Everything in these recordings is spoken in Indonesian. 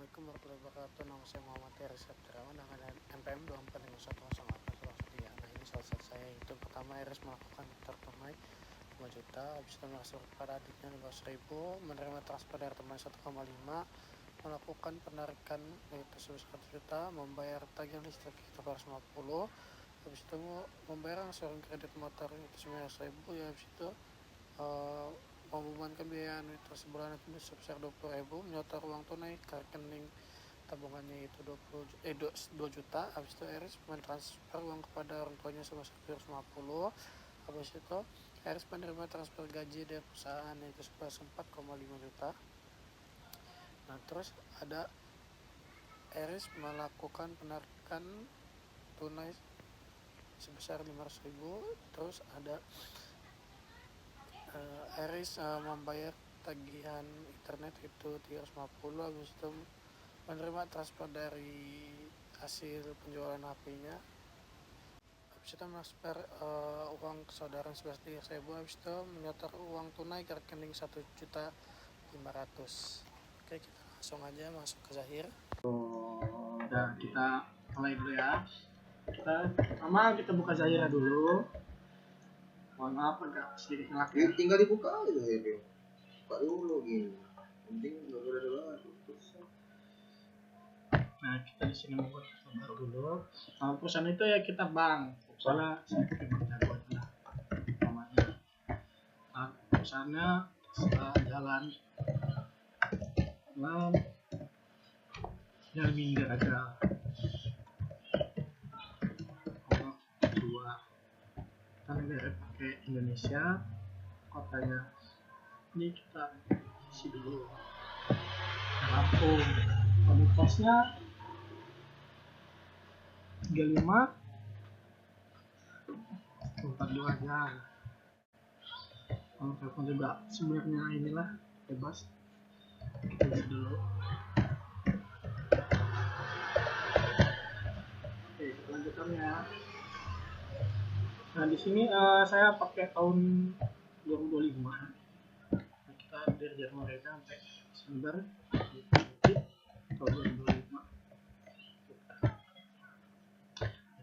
Assalamualaikum warahmatullahi wabarakatuh. Nama saya Muhammad Eris Septriawan dengan NPM 245108. Nah, ini salah saya. Itu pertama, Eris melakukan daftar tunai 5 juta, habis itu mengasur kepada adiknya 15.000, menerima transfer dari teman 1,5, melakukan penarikan yaitu sebesar 1 juta, membayar tagihan listrik 350, habis itu membayar angsuran kredit motor itu 19.000, ya habis itu membebankan biaya itu sebulan itu sebesar 20.000, menyetor uang tunai ke rekening tabungannya itu 2 juta. Habis itu Eris mentransfer uang kepada orang tuanya sebesar 750. Habis itu Eris menerima transfer gaji dari perusahaan itu sebesar 4,5 juta. Nah, terus ada Eris melakukan penarikan tunai sebesar 500.000. Terus ada Eris membayar tagihan internet itu 350. Habis itu menerima transfer dari hasil penjualan HP-nya. Habis itu transfer uang ke saudara sebesar 3.000. Habis itu menyetor uang tunai ke rekening 1.500.000. Oke, kita langsung aja masuk ke Zahir. Udah, kita mulai dulu ya. Kita buka Zahira dulu. Mohon maaf agak sedikit ngelak ya. Tinggal dibuka aja ya, buka dulu gini. Penting nggak ada terus. Nah, kita di sini membuat gambar dulu. Nah, perusahaan itu ya kita bank. Soalnya saya memang jago lah namanya. Nah, perusahaannya jalan yang minggir aja. Kita negara pakai Indonesia, kotanya ini kita isi dulu. Lampung, komunitasnya 35 42 aja. Kalau telepon juga sebenarnya inilah bebas. Kita lihat dulu. Oke, kelanjutannya. Nah, di sini saya pakai tahun 2025. Nah, kita dari Januari sampai Desember tahun 2025.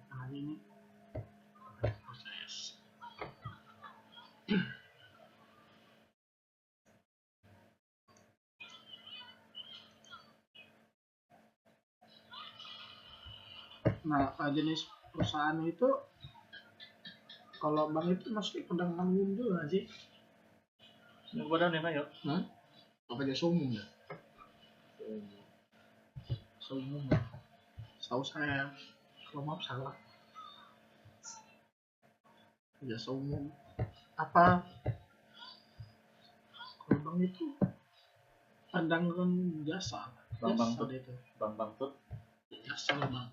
Nah, ini proses. Nah, jenis perusahaan itu kalau bank itu masuk ke pedang manggung juga sih. Yang badan ya, yuk. Apa aja sumum ya? Sumum. Tahu saya, kalau maaf salah. Ya sumum. Apa? Kalau bank itu pedang jasa. Bang tuh. Itu. Bang tuh. Jasa lah bang.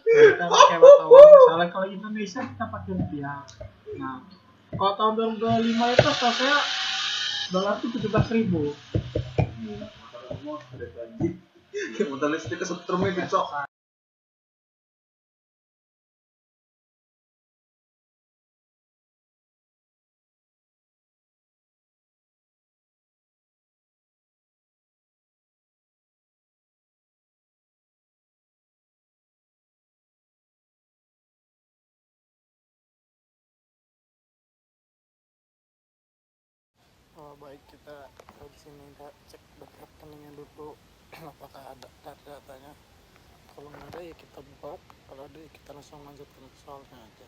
Kita pakai wartawan, soalnya kalau Indonesia kita pakai rupiah. Nah, kalau tahun 2025 itu setahu saya dolar itu 17.000. Motor listrik kesetrumnya besok. Baik, kita di sini cek rekeningnya dulu apakah ada data-datanya. Kalau nggak ada ya kita buka, kalau ada ya kita langsung lanjutkan ke soalnya aja.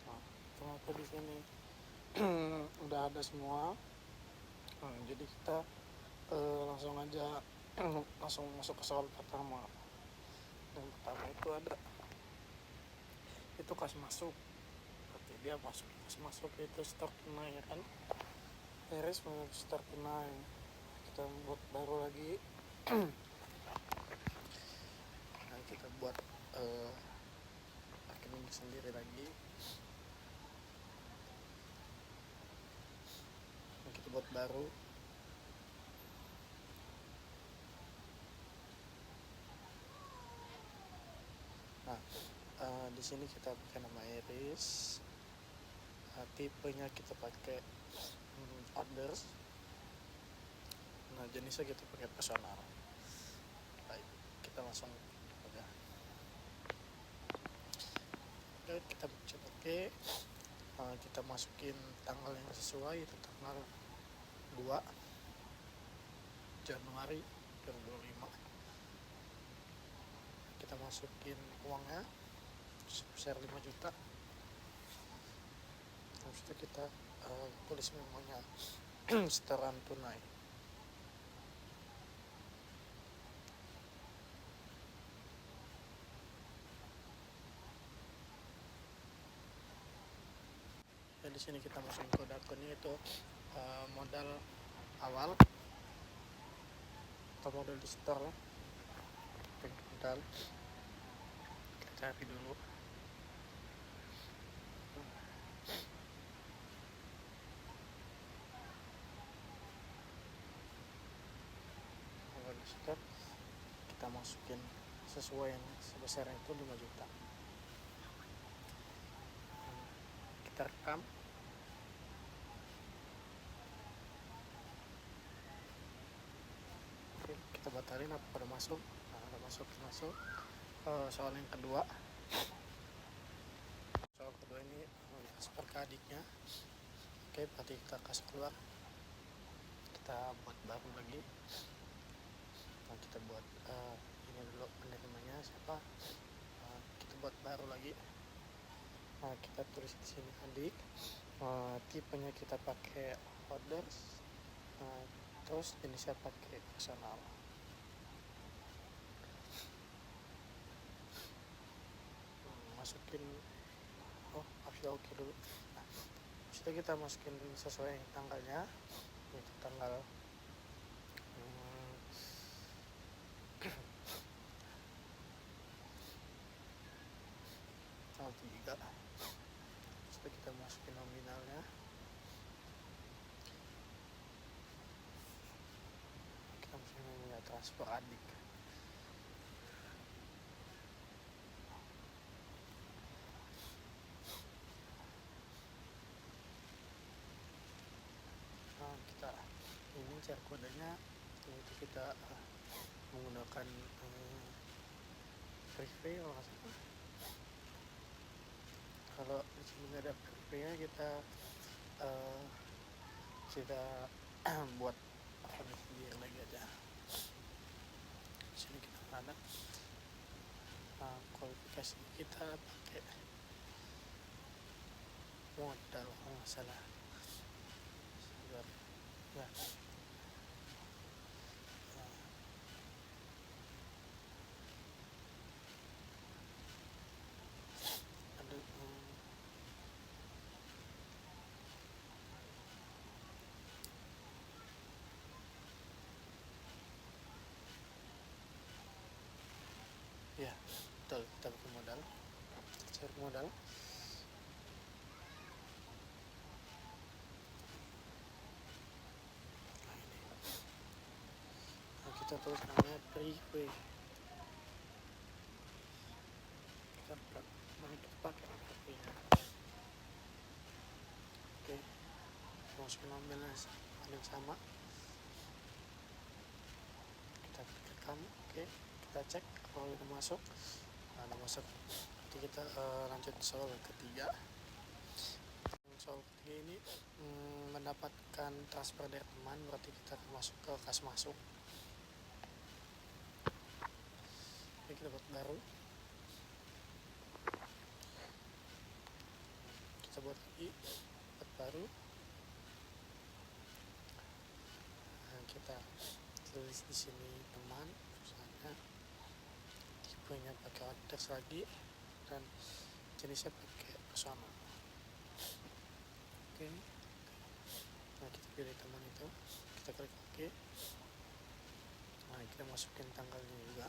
Nah, ternyata di sini udah ada semua. Nah, jadi kita langsung aja langsung masuk ke soal pertama. Yang pertama itu ada itu kas masuk, berarti dia masuk kas masuk itu start tunai ya kan. Iris mau start tunai, kita buat baru lagi. Nah, kita buat rekening sendiri lagi. Nah, kita buat baru. Nah, di sini kita pakai nama Iris. Tipenya kita pakai orders. Nah, jenisnya kita pakai personal. Baik, kita langsung aja. Oke, kita pencet oke. Kita masukin tanggal yang sesuai, itu tanggal 2 Januari 2025. Kita masukin uangnya sebesar 5 juta. Habis itu kita tulis memonya setoran tunai. Ya, di sini kita masukin kode akunnya itu modal awal atau modal di store ya. Modal kita cari dulu. Modal di store kita masukin sesuai yang sebesar itu 5 juta. Kita rekam. Oke, kita batalin apa pada masuk. Nah, udah masuk. Soal yang kedua. Soal kedua ini transfer ke adiknya. Oke, berarti kita kasih keluar. Kita buat baru lagi. Nah, kita buat ini dulu penerimanya siapa. Kita buat baru lagi. Nah, kita tulis di sini adik. Tipenya kita pakai orders. Terus jenisnya pakai personal. Masukin oke dulu. Nah, setelah kita masukin sesuai tanggalnya, itu tanggal tanggal 3. Setelah kita masukin nominalnya, kita masukin nominal transfer adik. Nah, kita ini share kodenya, itu kita menggunakan prepay kalau nggak salah. Kalau di sini nggak ada prepay-nya, kita buat akun sendiri lagi aja. Di sini kita ada kualifikasi, kita pakai modal kalau nggak salah. Ya. Ya, betul, kita pakai modal. Cari modal. Nah, ini. Nah, kita tulis namanya prepay. Kita pakai prepay-nya. Oke, masukin nominalnya yang sama. Kita rekam. Oke, kita cek kalau udah masuk. Nah, udah masuk. Nanti kita lanjut soal ketiga. Soal ketiga ini mendapatkan transfer dari teman, berarti kita masuk ke kas masuk. Ini kita buat baru. Kita buat lagi, buat baru. Nah, kita tulis di sini teman perusahaannya, tipenya pakai orders lagi, dan jenisnya pakai personal. Oke. Nah, kita pilih teman itu, kita klik OK. Nah, kita masukin tanggalnya juga.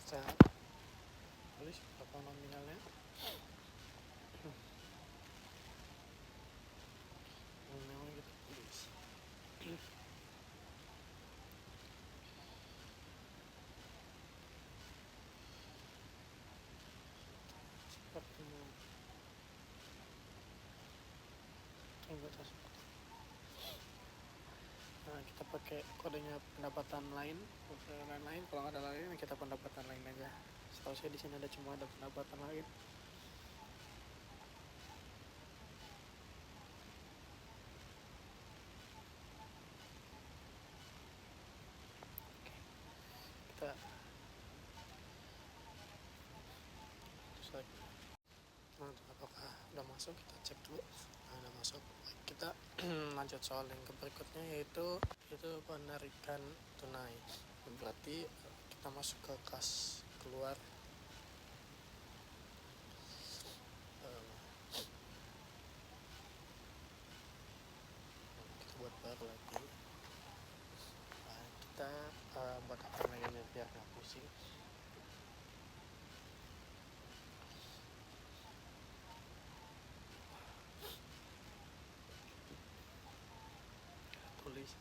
Kita tulis berapa nominalnya. Nominalnya kita tulis. Seperti nah, kita pakai kodenya pendapatan lain. Kalau nggak ada lain kita pendapatan lain aja. Setahu saya di sini cuma ada pendapatan lain. Kita select. Nah, apakah udah masuk, kita cek dulu. Nah, udah masuk. Kita lanjut soal yang berikutnya, yaitu penarikan tunai. Berarti kita masuk ke kas keluar. Kita buat baru lagi. Nah, kita buat apa lagi biar nggak pusing. Tulis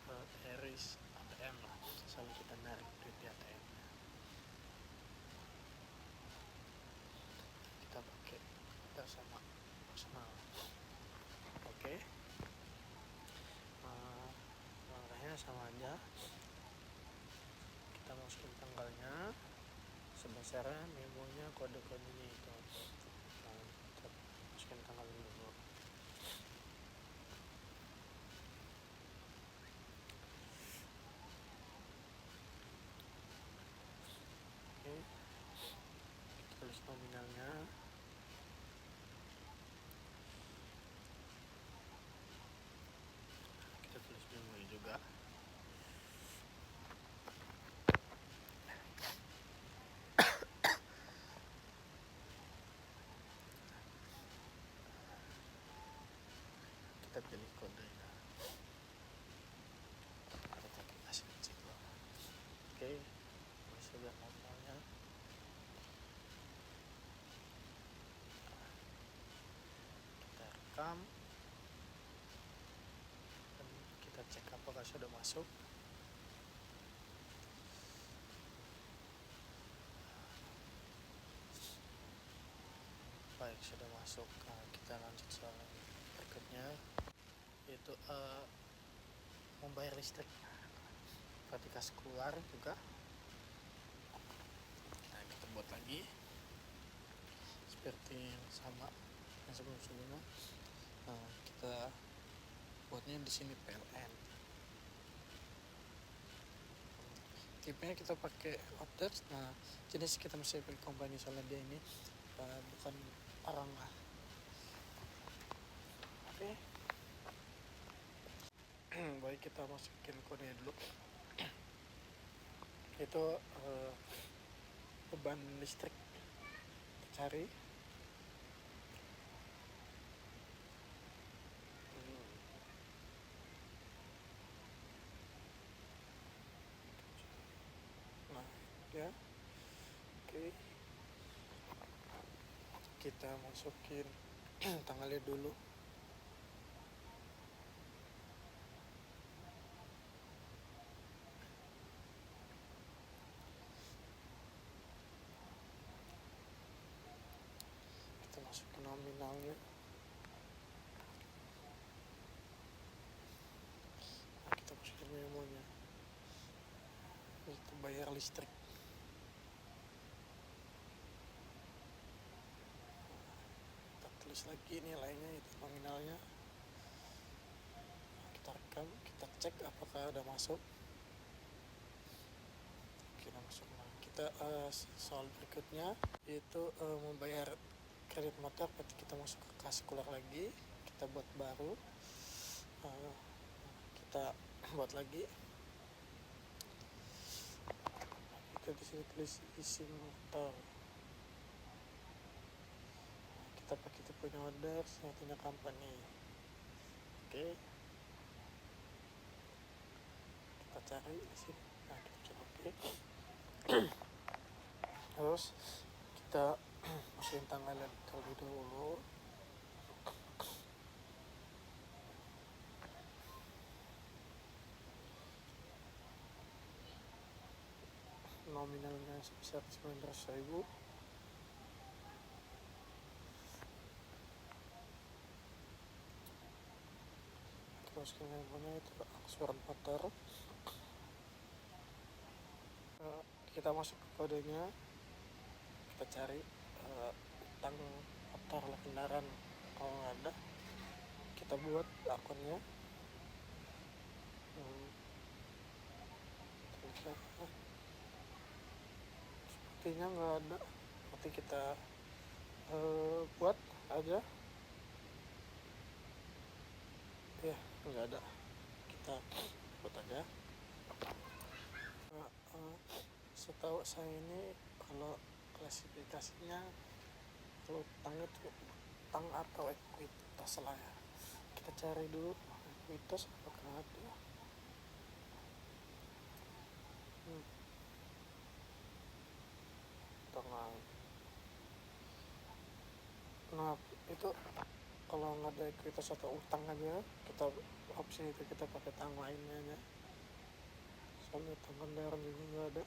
Eris ATM lah, misalnya kita narik duit di ATM. Kita pakai sama personal. Oke. Langkahnya sama aja. Kita masukin tanggalnya, sebesarnya, memonya, kode-kodenya itu. Nah, kita masukin tanggal dulu. Oke. Kita tulis nominalnya. Kita tulis memonya juga. Kita pilih kodenya. Kita kasih situ. Oke. Masih lihat nominalnya. Kita rekam. Dan kita cek apakah sudah masuk. Baik, sudah masuk. Nah, kita lanjut soal berikutnya, yaitu membayar listrik. Berarti kas keluar juga. Nah, kita buat lagi seperti yang sama yang sebelum-sebelumnya. Nah, kita buatnya di sini PLN. Tipenya kita pakai orders. Nah, jenis kita mesti pilih company, soalnya dia ini bukan orang lah. Oke. Baik, kita masukin kodenya dulu. Itu beban listrik. Cari. Nah, ya. Oke. Kita masukin tanggalnya dulu. Kita masukin nominalnya. Nah, kita masukin memonya. Itu bayar listrik. Kita tulis lagi nilainya, itu nominalnya. Kita rekam, kita cek apakah udah masuk. Kita masuk. Nah, kita kita soal berikutnya yaitu membayar kredit motor. Ketika kita masuk ke kas kuliah lagi, kita buat baru, kita buat lagi. Kita di sini tulis isi motor, kita pakai tipenya order, satunya company. Oke, kita cari di sini. Nah, kita cek oke. Terus kita masukin tanggalnya terlebih dahulu. Nominalnya sebesar 900.000. Terus kemudian itu angsuran motor. Kita masuk ke kodenya, kita cari utang motor lah kendaraan. Kalau nggak ada, kita buat akunnya. Sepertinya nggak ada, nanti kita buat aja. Ya, nggak ada, kita buat aja. Setahu saya ini kalau klasifikasinya kalau utang itu utang atau ekuitas lah ya. Kita cari dulu ekuitas apakah ada. Nah, itu kalau nggak ada ekuitas atau utang aja, kita opsi itu kita pakai utang lainnya aja. Soalnya utang kendaraan juga nggak ada.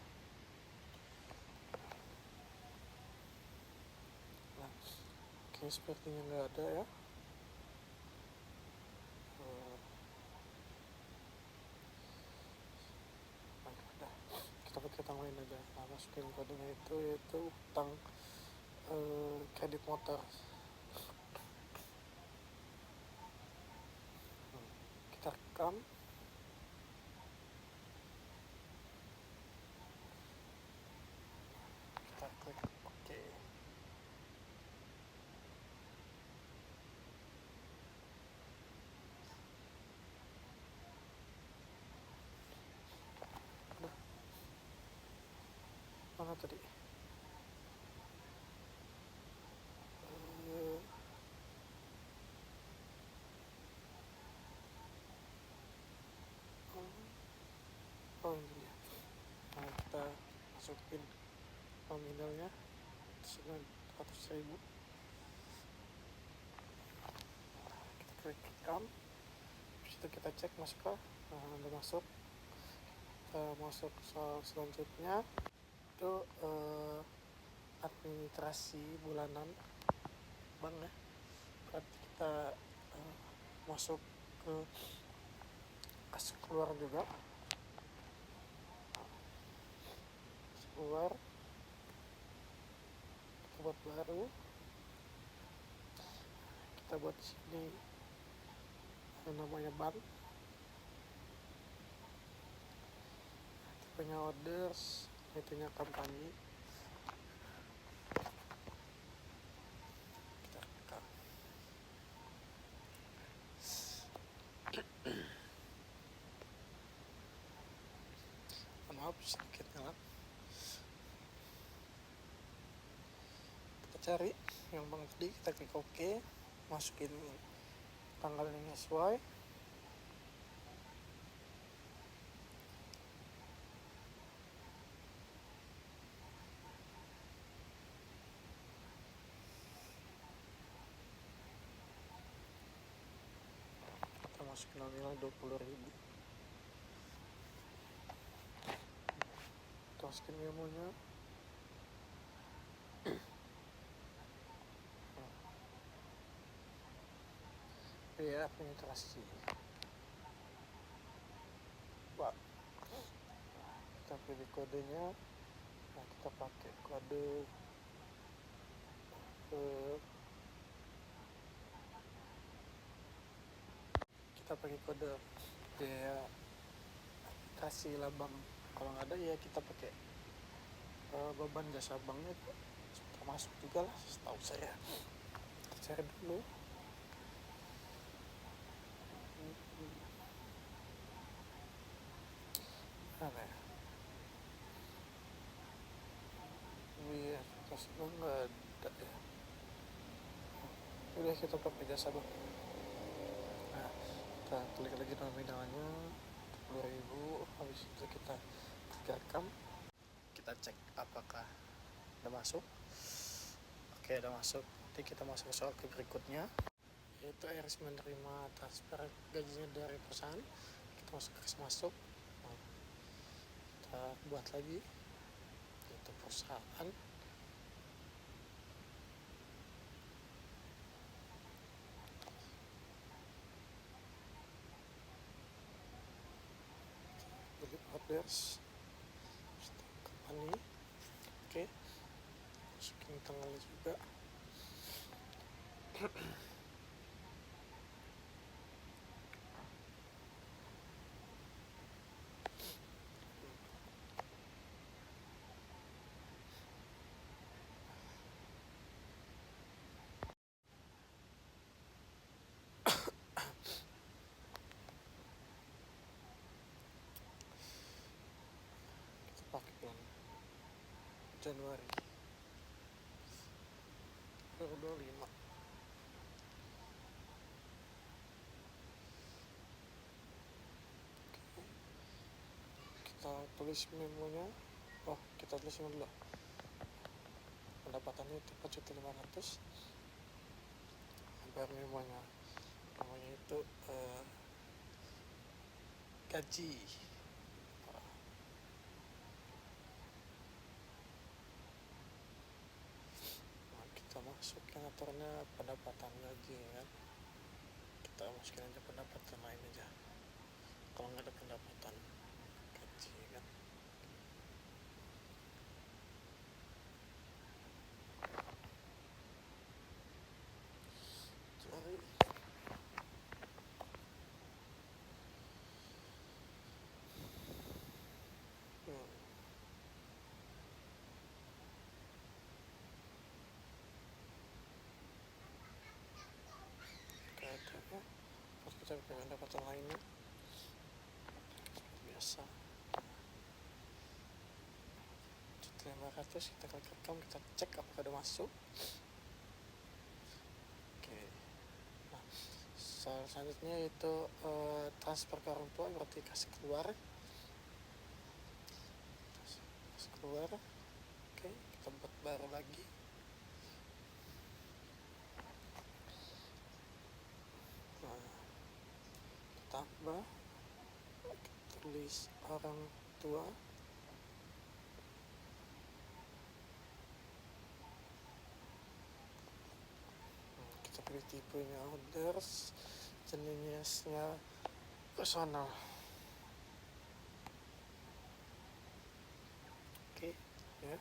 Nah, oke, sepertinya nggak ada ya. Kita pakai utang lain aja. Nah, masukin kodenya itu yaitu utang kredit motor. Kita rekam. Kita klik oke. Mana tadi? Oh ini dia. Nah, kita masukin nominalnya 900.000. Kita klik rekam. Habis itu kita cek masuk ke udah masuk. Kita masuk soal selanjutnya itu administrasi bulanan bank ya. Berarti kita masuk ke kas keluar juga. Keluar, kita buat baru, kita buat sini namanya bank, tipenya orders, itunya company. Kita rekam. Maaf sedikit ngelap. Kita cari yang bank tadi, kita klik OK, masukin tanggal yang sesuai. Kita masukin nominal 20.000. Kita masukin memonya. Ya, penetrasi. Pak, kita pilih kodenya. Nah, kita pakai kode kita pakai kode ya kasih labang. Kalau nggak ada ya kita pakai beban jasa banknya termasuk juga lah setahu saya. Kita cari dulu. Mana ya? Iya, jasa bank nggak ada ya. Udah kita pakai jasa bank. Nah, kita klik lagi nominalnya 10.000. Habis itu kita rekam, kita cek apakah udah masuk. Oke, udah masuk. Nanti kita masuk ke soal berikutnya, yaitu Iris menerima transfer gajinya dari perusahaan. Kita masuk. Nah, kita buat lagi, yaitu perusahaan. Pilih orders, company. Oke, masukin tanggalnya juga. Kita pakai bulan Januari 2025. Kita tulis memonya. Kita tulis dulu. Pendapatannya itu 4.500.000. Bayar memonya. Namanya itu gaji. Nah, kita masukin aturnya pendapatan gaji kan. Kita masukin aja pendapatan lain aja. Kalau nggak ada pendapatan gaji kan. Cari. Terus kita pakai pendapatan lainnya biasa 500. Kita klik rekam, kita cek apakah udah masuk. Oke, nah selanjutnya itu transfer ke orang tua, berarti kasih keluar. Oke, kita buat baru lagi. Nah, tambah, tulis orang tua. Kita pilih tipenya orders, jenisnya personal. Oke, ya.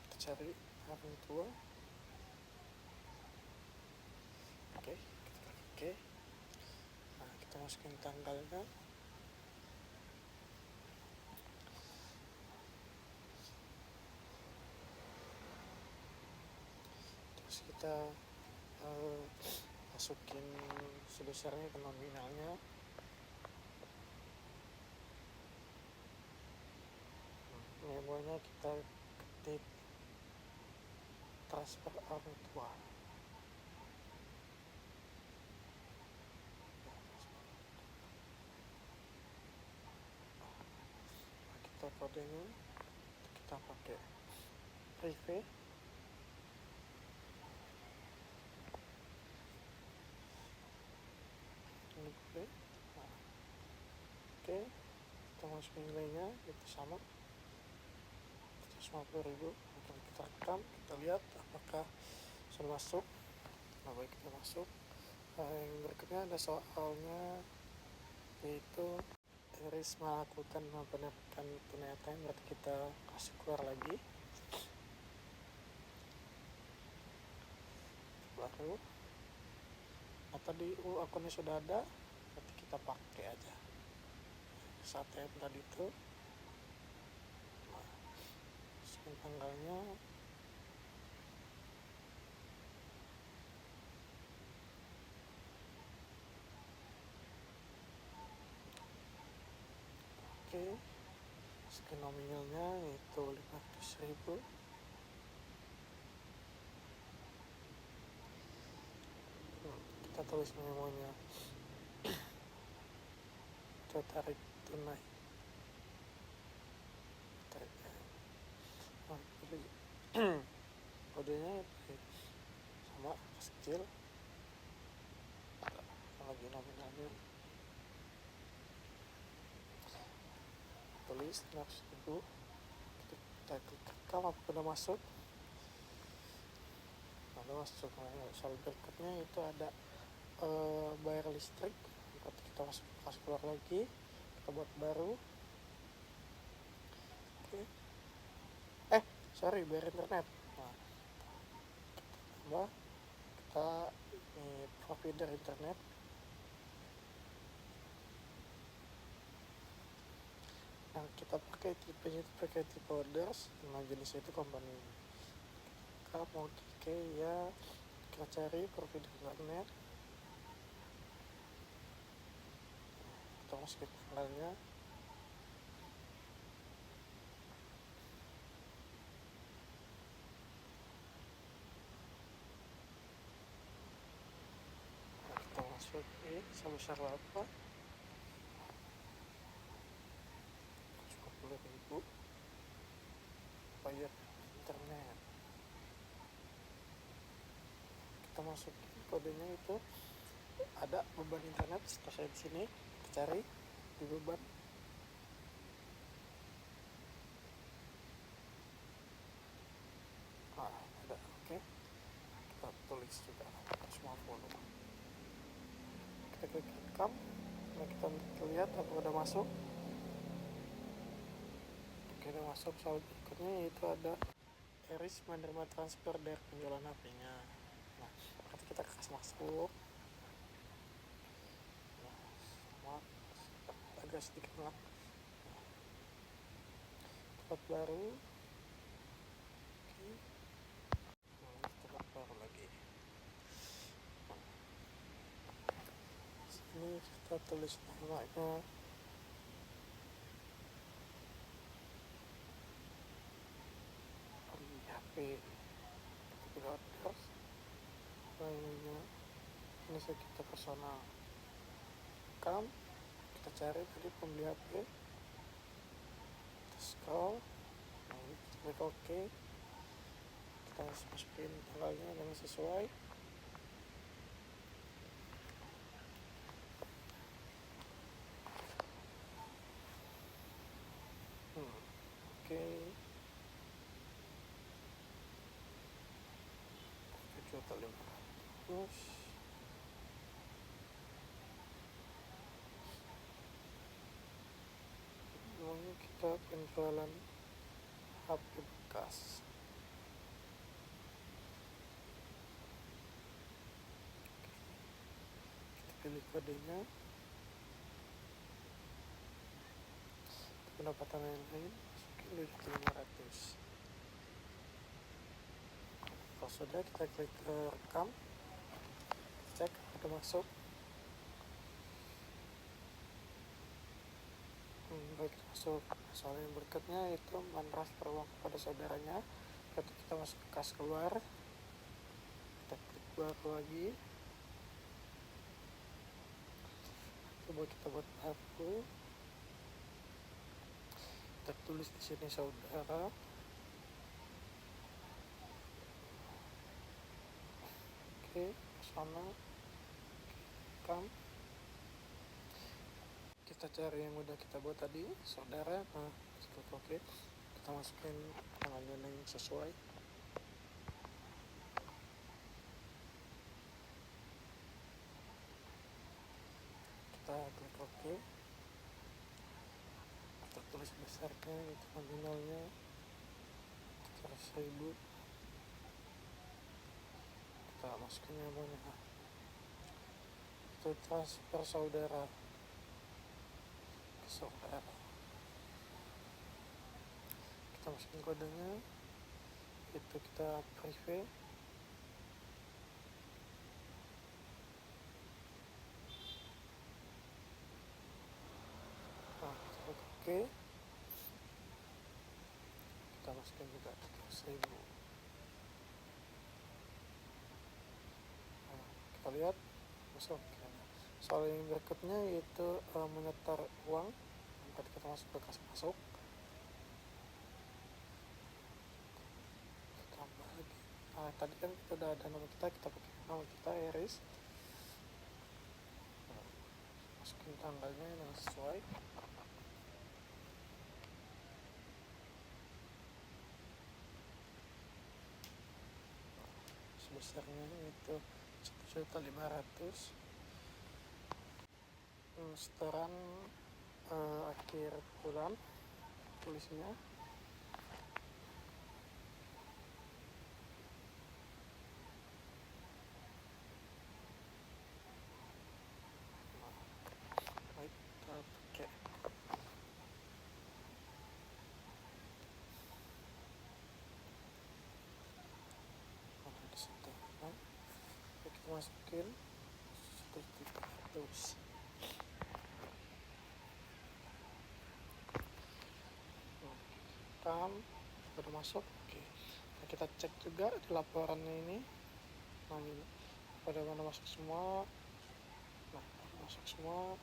Kita cari orang tua. Oke, kita klik oke. Nah, kita masukin tanggalnya. Terus kita masukin sebesarnya ke nominalnya. Memonya kita ketik transfer orang tua. Nah, kita kodenya kita pakai privé. Nah, oke, kita masukin nilainya itu sama 150.000. Kita rekam, kita lihat apakah sudah masuk. Nah, baik, kita masuk. Yang berikutnya ada soalnya, yaitu Iris melakukan penarikan tunai ATM, berarti kita kasih keluar lagi baru. Nah, tadi akunnya sudah ada, berarti kita pakai aja saat ATM tadi itu. Nah, masukin tanggalnya. Oke, masukin nominalnya itu 500.000. Kita tulis memonya, kita tarik tunai. Kodenya sama kecil, lagi nominalnya tulis 500.000. Kita klik rekam, apa udah masuk. Soal berikutnya itu ada bayar listrik. Nanti kita masuk kelas keluar lagi, kita buat baru. Oke. Bayar internet. Nah, kita ini provider internet. Yang kita pakai tipenya itu pakai tipe orders. Nah, jenisnya itu company. Kita mau pakai ya, kita cari provider internet. Kita masukin tanggalnya. Kita masukin sebesar berapa, 50.000 bayar internet. Kita masukin kodenya, itu ada beban internet. Setelah saya di sini kita cari di beban. Ada. Oke, kita tulis juga 150. Kita klik rekam. Nah, kita lihat apa udah masuk. Oke, udah masuk. Soal berikutnya itu ada Eris menerima transfer dari penjualan HP-nya. Nah, nanti kita kasih masuk. Nah, agak sedikit lah. Tempat baru. Oke. Tempat baru lagi. Sini kita tulis namanya. HP orders. Lainnya ini kita personal. Kita cari tadi pembeli HP. Kita scroll. Nah, kita klik OK. Kita masukin tanggalnya dengan sesuai. Oke. 7.500. Lalu kita penjualan HP bekas. Kita pilih kodenya. Pendapatan lain masukin 2.500. Kalau sudah, kita klik rekam, cek ada masuk. Baik, masuk. Soal yang berikutnya itu mentransfer uang kepada saudaranya. Berarti kita masuk ke kas keluar, kita klik baru lagi. Coba kita buat baru. Kita tulis di sini saudara. Oke, sana rekam. Kita cari yang udah kita buat tadi, saudara. Nah, klik OK. Kita masukin tanggalnya yang sesuai. Kita klik OK. Kita tulis besarnya, itu nominalnya 300.000. Kita masukin namanya. Itu transfer saudara. Kita masukin kodenya. itu kita preview. Nah, kita oke, kita masukkan juga 3.000. Nah, kita lihat masuk. Soal yang berikutnya yaitu menyetor uang. Tempat kita masuk ke kas masuk, kita tambah lagi. Nah, tadi kan kita udah ada nama kita pakai nama kita Iris. Nah, masukin tanggalnya yang sesuai. Sebesarnya itu 1.500.000. Setoran akhir bulan tulisnya. Baik, kita pakai. Di situ. Nah, kita masukin 1.300. Sudah masuk. Oke. Nah, kita cek juga di laporannya ini. Nah, ini pada mana masuk semua. Nah, masuk semua.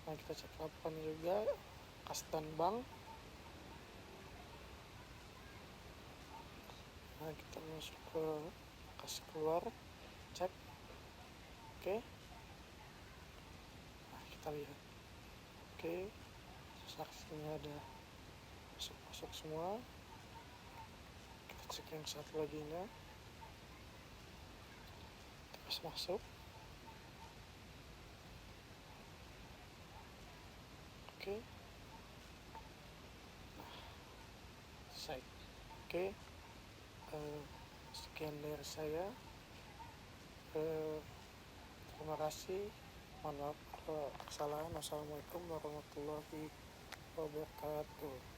Nah, kita cek laporan juga kas dan bank. Nah, kita masuk ke kas keluar, cek. Oke. Nah, kita lihat. Oke. Transaksinya ada masuk semua. Kita cek yang satu lagi nya. Terus masuk. Oke. Nah, selesai. Oke. Sekian dari saya. Terima kasih. Mohon maaf kalau kesalahan. Wassalamualaikum warahmatullahi wabarakatuh.